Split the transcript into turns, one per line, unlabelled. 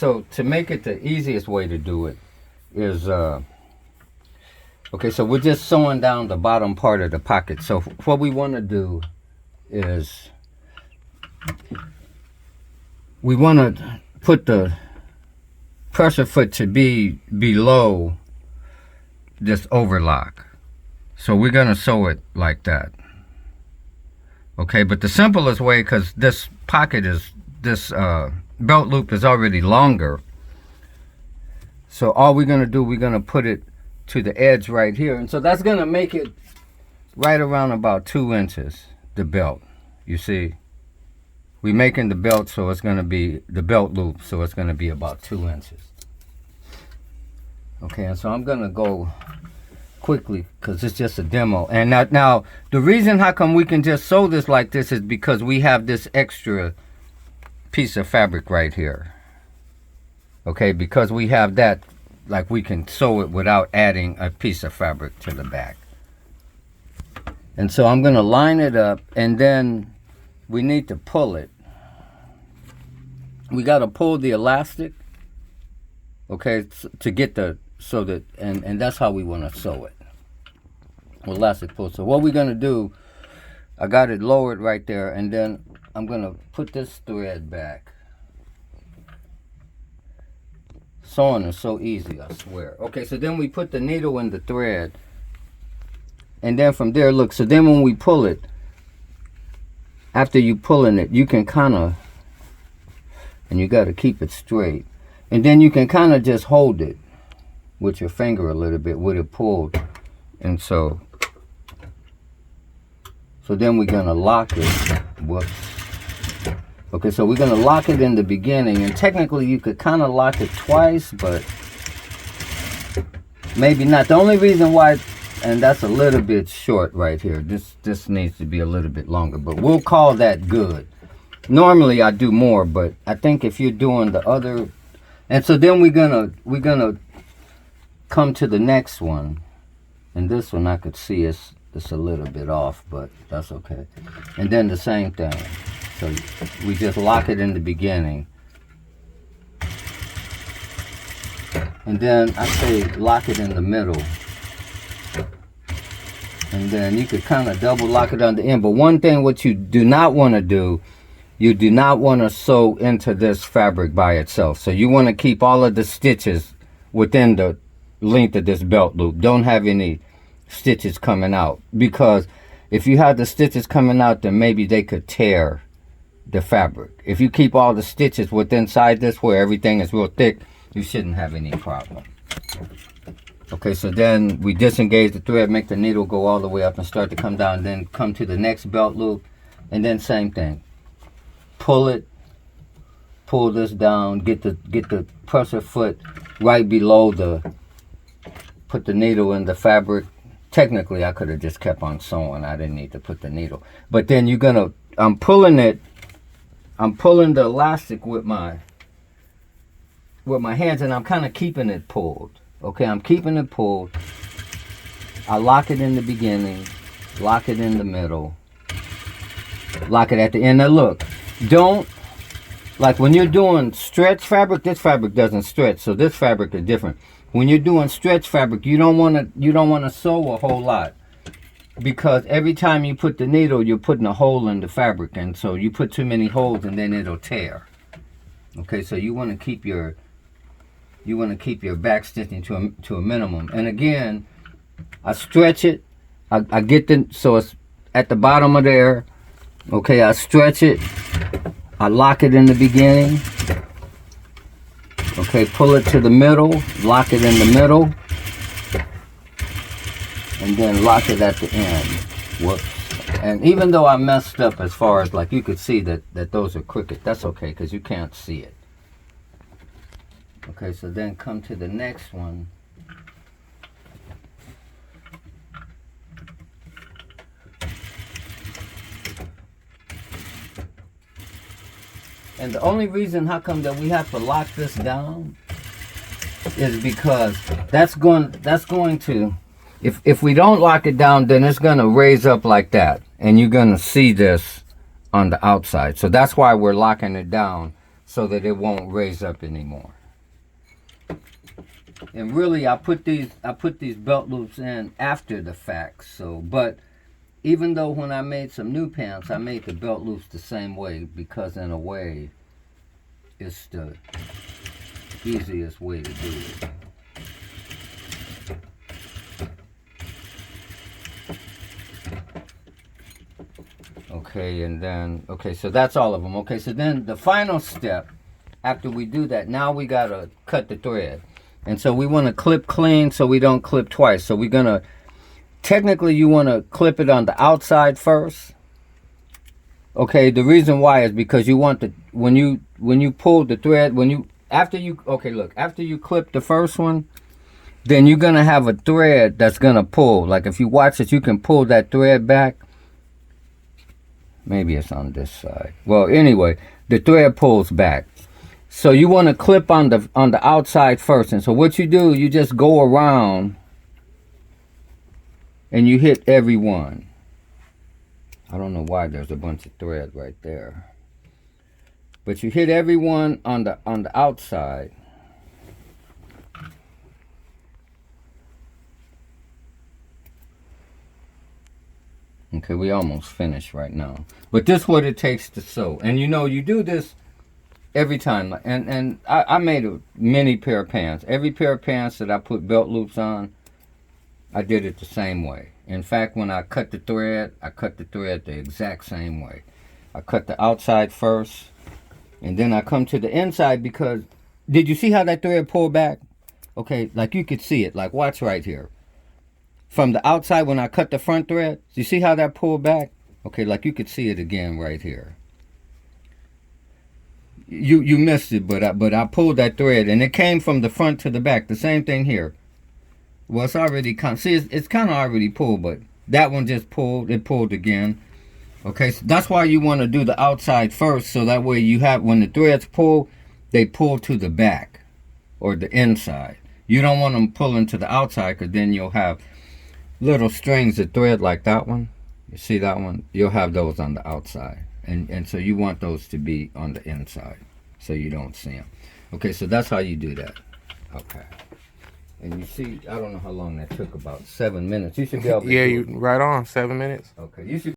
so to make it the easiest way to do it is, okay, so we're just sewing down the bottom part of the pocket. So what we want to do is we want to put the pressure foot to be below this overlock. So we're going to sew it like that. Okay, but the simplest way, because this pocket is, this belt loop is already longer. So all we're going to do, we're going to put it to the edge right here. And so that's going to make it right around about 2 inches, the belt. You see, we're making the belt, so it's going to be the belt loop, so it's going to be about 2 inches. Okay, and so I'm going to go quickly because it's just a demo. And now the reason how come we can just sew this like this is because we have this extra piece of fabric right here. Okay, because we have that, like we can sew it without adding a piece of fabric to the back. And so I'm going to line it up, and then we need to pull it. We got to pull the elastic, okay, to get the, so that, and that's how we want to sew it. Elastic pull. So what we're going to do, I got it lowered right there, and then I'm going to put this thread back. Sewing is so easy, I swear. Okay, so then we put the needle in the thread, and then from there, look, so then when we pull it, after you pulling it, you can kind of, and you got to keep it straight, and then you can kind of just hold it with your finger a little bit with it pulled. And so then we're going to lock it. Whoops. Okay, so we're going to lock it in the beginning, and technically you could kind of lock it twice, but maybe not. The only reason why, and that's a little bit short right here, this needs to be a little bit longer, but we'll call that good. Normally I do more, but I think if you're doing the other, and so then we're gonna come to the next one, and this one I could see it's a little bit off, but that's okay. And then the same thing. So we just lock it in the beginning. And then I say lock it in the middle. And then you could kind of double lock it on the end. But one thing what you do not want to do, you do not want to sew into this fabric by itself. So you want to keep all of the stitches within the length of this belt loop. Don't have any stitches coming out, because if you have the stitches coming out, then maybe they could tear the fabric. If you keep all the stitches within inside this where everything is real thick, you shouldn't have any problem. Okay, so then we disengage the thread, make the needle go all the way up and start to come down, then come to the next belt loop, and then same thing. Pull it, pull this down, get the presser foot right below the, put the needle in the fabric. Technically I could have just kept on sewing, I didn't need to put the needle. But then you're gonna, I'm pulling the elastic with my hands, and I'm kind of keeping it pulled. Okay, I'm keeping it pulled. I lock it in the beginning, lock it in the middle, lock it at the end. Now look, don't, like when you're doing stretch fabric, this fabric doesn't stretch, so this fabric is different. When you're doing stretch fabric, you don't want to sew a whole lot, because every time you put the needle, you're putting a hole in the fabric, and so you put too many holes and then it'll tear. Okay, so you want to keep your back stitching to a minimum. And again, I stretch it. I get the, so it's at the bottom of there. Okay, I stretch it. I lock it in the beginning. Okay, pull it to the middle, lock it in the middle, and then lock it at the end. Whoops. And even though I messed up as far as, like, you could see that those are crooked, that's okay, because you can't see it. Okay, so then come to the next one. And the only reason how come that we have to lock this down is because that's going to, if we don't lock it down, then it's going to raise up like that, and you're going to see this on the outside. So that's why we're locking it down, so that it won't raise up anymore. And really, I put these belt loops in after the fact. So, but even though when I made some new pants, I made the belt loops the same way, because in a way, it's the easiest way to do it. Okay, and then, okay, so that's all of them. Okay, so then the final step, after we do that, now we gotta cut the thread. And so we wanna clip clean so we don't clip twice. So we're gonna, technically you wanna clip it on the outside first. Okay, the reason why is because you want the, when you pull the thread, after you clip the first one, then you're gonna have a thread that's gonna pull. Like if you watch it, you can pull that thread back. Maybe it's on this side. Well, anyway, the thread pulls back. So you want to clip on the outside first. And so what you do, you just go around and you hit every one. I don't know why there's a bunch of thread right there. But you hit every one on the outside. Okay, we almost finished right now. But this is what it takes to sew. And you know, you do this every time. And I made a many pair of pants. Every pair of pants that I put belt loops on, I did it the same way. In fact, when I cut the thread the exact same way. I cut the outside first, and then I come to the inside, because, did you see how that thread pulled back? Okay, like you could see it. Like, watch right here. From the outside, when I cut the front thread, you see how that pulled back? Okay, like you could see it again right here. You missed it, but I pulled that thread, and it came from the front to the back. The same thing here. Well, it's already it's kind of already pulled, but that one just pulled. It pulled again. Okay, so that's why you want to do the outside first, so that way you have, when the threads pull, they pull to the back or the inside. You don't want them pulling to the outside, because then you'll have little strings of thread like that one. You see that one? You'll have those on the outside. And so you want those to be on the inside so you don't see them. Okay, so that's how you do that. Okay. And you see, I don't know how long that took, about 7 minutes. You should be able to
yeah, you right on, 7 minutes.
Okay, you should